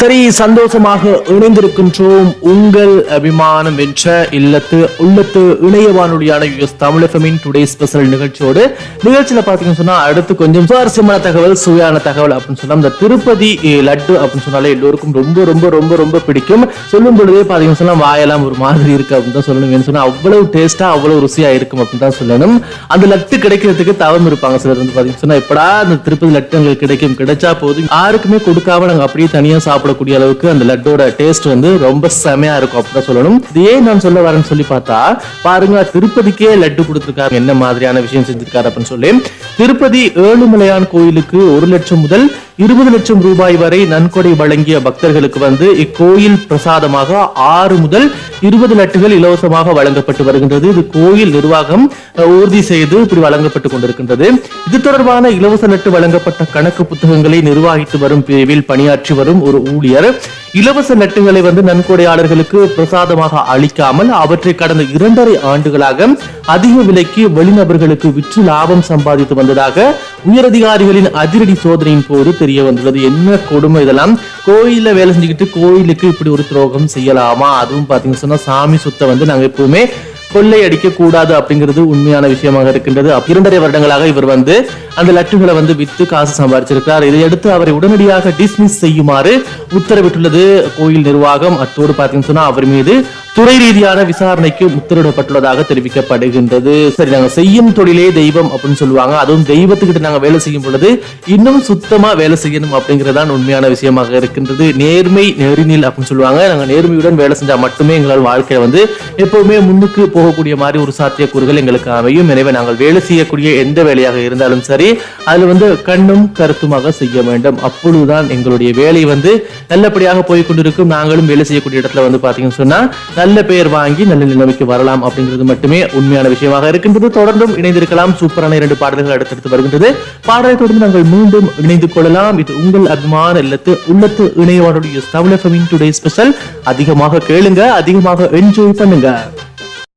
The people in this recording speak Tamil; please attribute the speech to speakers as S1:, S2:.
S1: சரி, சந்தோஷமாக இணைந்திருக்கின்றோம். உங்கள் அபிமானம் என்ற உள்ளத்து இணைய வானொலியான யுஎஸ் தமிழ் எஃப்எம்மின் டுடே ஸ்பெஷல் நிகழ்ச்சியில பாத்தீங்கன்னு சொன்னா அடுத்து கொஞ்சம் சுவாரஸ்யமான தகவல், சுவையான தகவல் அப்படின்னு சொன்னா இந்த திருப்பதி லட்டு அப்படின்னு சொன்னாலே எல்லோருக்கும் ரொம்ப ரொம்ப ரொம்ப ரொம்ப பிடிக்கும். சொல்லும் பொழுதே பாத்தீங்கன்னு சொன்னா வாயெல்லாம் ஒரு மாதிரி இருக்கு அப்படின்னு தான் சொல்லணும். சொன்னா அவ்வளவு டேஸ்டா அவ்வளவு ருசியா இருக்கும் அப்படின்னு தான் சொல்லணும். அந்த லட்டு கிடைக்கிறதுக்கு தவம் இருப்பாங்க சிலர் வந்து பாத்தீங்கன்னு சொன்னா எப்படா அந்த திருப்பதி லட்டு எங்களுக்கு கிடைக்கும், கிடைச்சா போதும் யாருக்குமே கொடுக்காம நாங்க அப்படியே தனியா சாப்பிடக்கூடிய அளவுக்கு அந்த லட்டோட டேஸ்ட் வந்து ரொம்ப செமையா இருக்கும் அப்படின்னு சொல்லணும். இது ஏன் நான் சொல்ல வரேன்னு சொல்லி பார்த்தா பாருங்க, திருப்பதிக்கே லட்டு கொடுத்திருக்காரு, என்ன மாதிரியான விஷயம் செஞ்சிருக்காரு அப்படின்னு சொல்லி. திருப்பதி ஏழுமலையான் கோயிலுக்கு 1 லட்சம் முதல் 20 லட்சம் ரூபாய் வரை நன்கொடை வழங்கிய பக்தர்களுக்கு வந்து இக்கோயில் பிரசாதமாக 6 முதல் 20 லட்டுகள் இலவசமாக வழங்கப்பட்டு வருகின்றது. இது கோயில் நிர்வாகம் உறுதி செய்து இப்படி வழங்கப்பட்டு கொண்டிருக்கின்றது. இது தொடர்பான இலவச லட்டு வழங்கப்பட்ட கணக்கு புத்தகங்களை நிர்வகித்து வரும் பிரிவில் பணியாற்றி வரும் ஒரு ஊழியர் இலவச லட்டுகளை வந்து நன்கொடையாளர்களுக்கு பிரசாதமாக அளிக்காமல் அவற்றை கடந்த 2.5 ஆண்டுகளாக அதிக விலைக்கு வெளிநபர்களுக்கு விற்று லாபம் சம்பாதித்து வந்ததாக உயரதிகாரிகளின் அதிரடி சோதனையின் போது தெரிய வந்துள்ளது. என்ன கொடுமை இதெல்லாம்! கோயில வேலை செஞ்சுக்கிட்டு கோயிலுக்கு இப்படி ஒரு துரோகம் செய்யலாமா? அதுவும் பாத்தீங்கன்னா சொன்னா சாமி சொத்தை வந்து நாங்க எப்பவுமே கொள்ளை அடிக்க கூடாது அப்படிங்கிறது உண்மையான விஷயமாக இருக்கின்றது. 2.5 வருடங்களாக இவர் வந்து அந்த லட்டுகளை வந்து வித்து காசு சம்பாதிச்சிருக்கிறார். இதையடுத்து அவரை உடனடியாக டிஸ்மிஸ் செய்யுமாறு உத்தரவிட்டுள்ளது கோயில் நிர்வாகம். அத்தோடு பாத்தீங்கன்னா சொன்னா அவர் மீது துறை ரீதியான விசாரணைக்கு உத்தரவிடப்பட்டுள்ளதாக தெரிவிக்கப்படுகின்றது. சரி, நாங்க செய்யும் தொழிலே தெய்வம் அப்படின்னு சொல்லுவாங்க. அதுவும் தெய்வத்துக்கிட்ட நாங்க வேலை செய்யும் பொழுது இன்னும் சுத்தமா வேலை செய்யணும் அப்படிங்கறதான் உண்மையான விஷயமாக இருக்கின்றது. நேர்மை நெறிநில் அப்படின்னு சொல்லுவாங்க. நாங்க நேர்மையுடன் வேலை செஞ்சா மட்டுமே எங்களால் வாழ்க்கையில வந்து எப்பவுமே முன்னுக்கு போகக்கூடிய மாதிரி ஒரு சாத்தியக்கூறுகள் எங்களுக்கு அமையும். எனவே நாங்கள் வேலை செய்யக்கூடிய எந்த வேலையாக இருந்தாலும் சரி, அதுல வந்து கண்ணும் கருத்துமாக செய்ய வேண்டும். அப்பொழுதுதான் எங்களுடைய வேலை வந்து நல்லபடியாக போய்கொண்டிருக்கும். நாங்களும் வேலை செய்யக்கூடிய இடத்துல வந்து பாத்தீங்கன்னு சொன்னா நல்ல பெயர் வாங்கி நல்ல நிலைமைக்கு வரலாம் அப்படிங்கிறது மட்டுமே உண்மையான விஷயமாக இருக்கின்றது. தொடர்ந்தும் இணைந்திருக்கலாம். சூப்பரான 2 பாடல்கள் அடுத்தடுத்து வருகின்றது. பாடலை தொடர்ந்து நாங்கள் மீண்டும் இணைந்து கொள்ளலாம். இது உங்கள் அபிமான உள்ளத்து இணையவானோட தமிழ் எஃப்எம்மின் டுடே ஸ்பெஷல். அதிகமாக கேளுங்க, அதிகமாக என்ஜாய் பண்ணுங்க.